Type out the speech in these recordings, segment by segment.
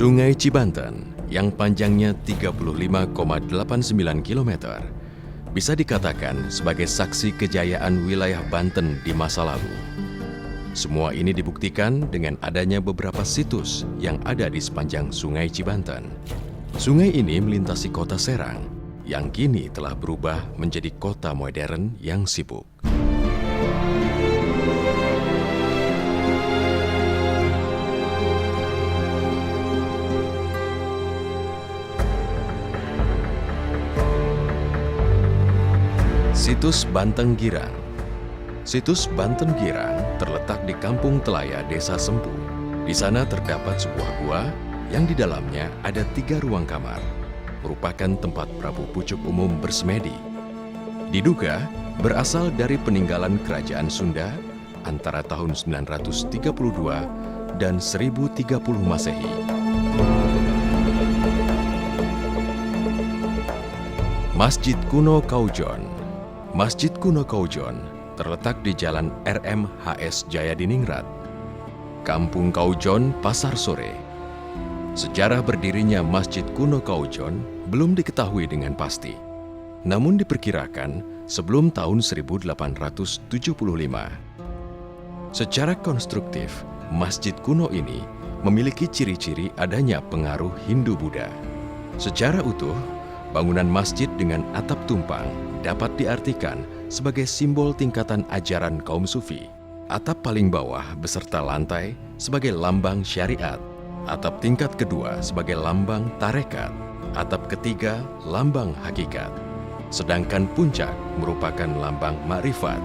Sungai Cibanten yang panjangnya 35,89 km bisa dikatakan sebagai saksi kejayaan wilayah Banten di masa lalu. Semua ini dibuktikan dengan adanya beberapa situs yang ada di sepanjang Sungai Cibanten. Sungai ini melintasi kota Serang yang kini telah berubah menjadi kota modern yang sibuk. Situs Banten Girang. Situs Banten Girang terletak di Kampung Telaya, Desa Sempu. Di sana terdapat sebuah gua yang di dalamnya ada 3 ruang kamar, merupakan tempat Prabu Pucuk Umum bersemedi. Diduga berasal dari peninggalan Kerajaan Sunda antara tahun 932 dan 1030 Masehi. Masjid Kuno Kaujon. Masjid Kuno Kaujon terletak di Jalan RMHS Jayadiningrat, Kampung Kaujon, Pasar Sore. Sejarah berdirinya Masjid Kuno Kaujon belum diketahui dengan pasti. Namun diperkirakan sebelum tahun 1875. Secara konstruktif, Masjid Kuno ini memiliki ciri-ciri adanya pengaruh Hindu-Buddha. Secara utuh, bangunan masjid dengan atap tumpang dapat diartikan sebagai simbol tingkatan ajaran kaum sufi. Atap paling bawah beserta lantai sebagai lambang syariat, atap tingkat kedua sebagai lambang tarekat, atap ketiga lambang hakikat, sedangkan puncak merupakan lambang makrifat.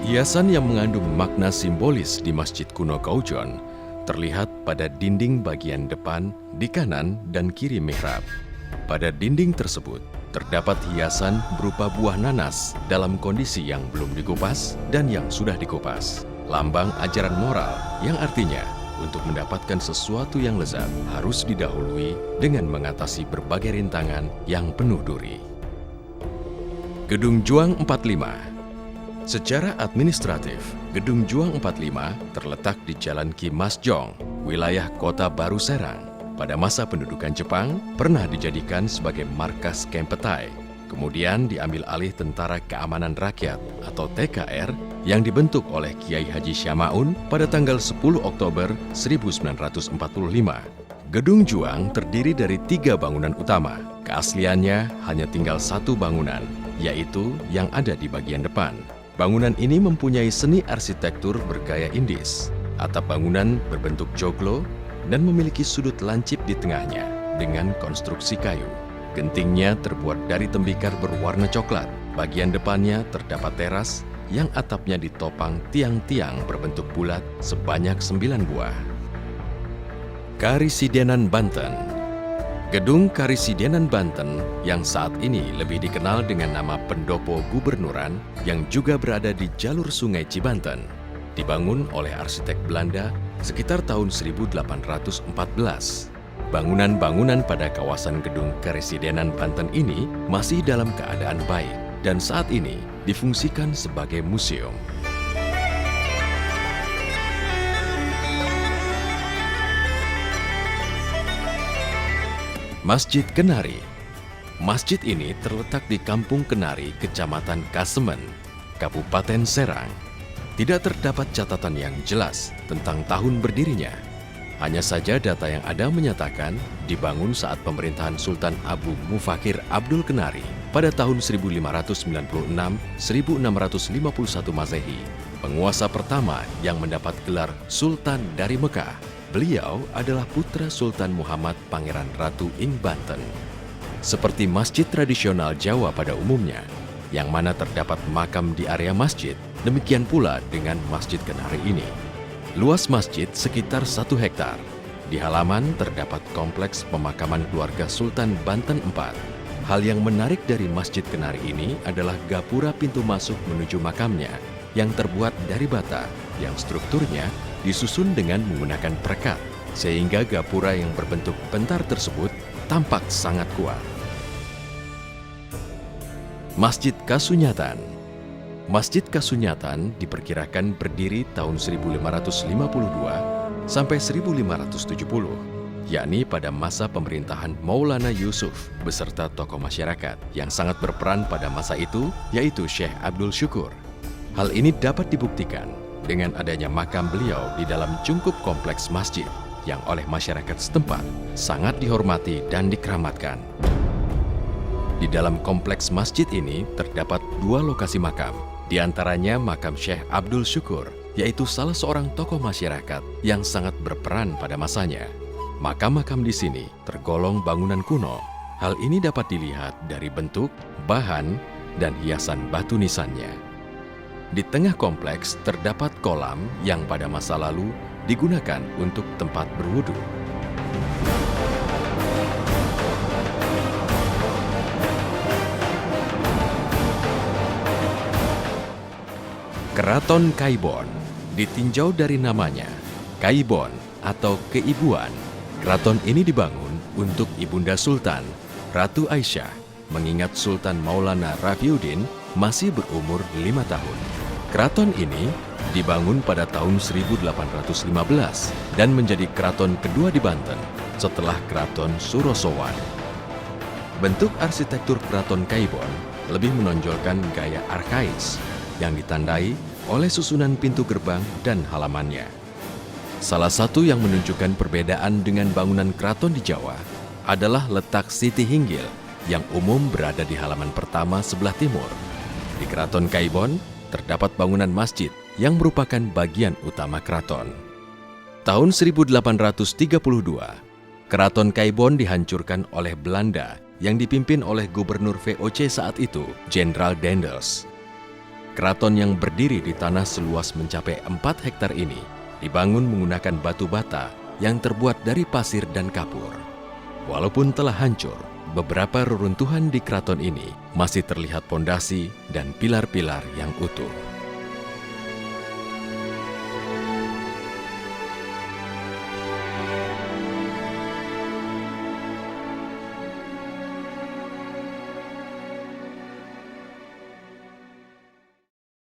Hiasan yang mengandung makna simbolis di Masjid Kuno Kaujon terlihat pada dinding bagian depan di kanan dan kiri mihrab. Pada dinding tersebut terdapat hiasan berupa buah nanas dalam kondisi yang belum dikupas dan yang sudah dikupas. Lambang ajaran moral yang artinya untuk mendapatkan sesuatu yang lezat harus didahului dengan mengatasi berbagai rintangan yang penuh duri. Gedung Juang 45. Secara administratif, Gedung Juang 45 terletak di Jalan Ki Mas Jong, wilayah Kota Baru Serang. Pada masa pendudukan Jepang, pernah dijadikan sebagai markas Kempetai. Kemudian diambil alih Tentara Keamanan Rakyat atau TKR yang dibentuk oleh Kiai Haji Syamaun pada tanggal 10 Oktober 1945. Gedung Juang terdiri dari 3 bangunan utama. Keasliannya hanya tinggal 1 bangunan, yaitu yang ada di bagian depan. Bangunan ini mempunyai seni arsitektur bergaya Indis. Atap bangunan berbentuk joglo dan memiliki sudut lancip di tengahnya dengan konstruksi kayu. Gentingnya terbuat dari tembikar berwarna coklat. Bagian depannya terdapat teras yang atapnya ditopang tiang-tiang berbentuk bulat sebanyak 9 buah. Karisidenan Banten. Gedung Karisidenan Banten yang saat ini lebih dikenal dengan nama Pendopo Gubernuran yang juga berada di jalur Sungai Cibanten, dibangun oleh arsitek Belanda sekitar tahun 1814. Bangunan-bangunan pada kawasan Gedung Karisidenan Banten ini masih dalam keadaan baik dan saat ini difungsikan sebagai museum. Masjid Kenari. Masjid ini terletak di Kampung Kenari, Kecamatan Kasemen, Kabupaten Serang. Tidak terdapat catatan yang jelas tentang tahun berdirinya. Hanya saja data yang ada menyatakan dibangun saat pemerintahan Sultan Abu Mufakir Abdul Kenari pada tahun 1556-1651 Masehi. Penguasa pertama yang mendapat gelar Sultan dari Mekah. Beliau adalah putra Sultan Muhammad Pangeran Ratu ing Banten. Seperti masjid tradisional Jawa pada umumnya, yang mana terdapat makam di area masjid, demikian pula dengan Masjid Kenari ini. Luas masjid sekitar 1 hektar. Di halaman terdapat kompleks pemakaman keluarga Sultan Banten IV. Hal yang menarik dari Masjid Kenari ini adalah gapura pintu masuk menuju makamnya yang terbuat dari bata, yang strukturnya disusun dengan menggunakan perekat, sehingga gapura yang berbentuk bentar tersebut tampak sangat kuat. Masjid Kasunyatan. Masjid Kasunyatan diperkirakan berdiri tahun 1552 sampai 1570. yakni pada masa pemerintahan Maulana Yusuf beserta tokoh masyarakat yang sangat berperan pada masa itu, yaitu Syekh Abdul Syukur. Hal ini dapat dibuktikan dengan adanya makam beliau di dalam cungkup kompleks masjid yang oleh masyarakat setempat sangat dihormati dan dikeramatkan. Di dalam kompleks masjid ini terdapat 2 lokasi makam, di antaranya makam Syekh Abdul Syukur, yaitu salah seorang tokoh masyarakat yang sangat berperan pada masanya. Makam-makam di sini tergolong bangunan kuno. Hal ini dapat dilihat dari bentuk, bahan, dan hiasan batu nisannya. Di tengah kompleks terdapat kolam yang pada masa lalu digunakan untuk tempat berwudu. Keraton Kaibon ditinjau dari namanya, Kaibon atau keibuan. Keraton ini dibangun untuk Ibunda Sultan, Ratu Aisyah, mengingat Sultan Maulana Rafiuddin masih berumur 5 tahun. Keraton ini dibangun pada tahun 1815 dan menjadi keraton kedua di Banten setelah Keraton Surosowan. Bentuk arsitektur Keraton Kaibon lebih menonjolkan gaya arkais yang ditandai oleh susunan pintu gerbang dan halamannya. Salah satu yang menunjukkan perbedaan dengan bangunan keraton di Jawa adalah letak Siti Hinggil yang umum berada di halaman pertama sebelah timur. Di Keraton Kaibon terdapat bangunan masjid yang merupakan bagian utama keraton. Tahun 1832, Keraton Kaibon dihancurkan oleh Belanda yang dipimpin oleh Gubernur VOC saat itu, Jenderal Daendels. Keraton yang berdiri di tanah seluas mencapai 4 hektar ini dibangun menggunakan batu bata yang terbuat dari pasir dan kapur. Walaupun telah hancur, beberapa reruntuhan di keraton ini masih terlihat pondasi dan pilar-pilar yang utuh.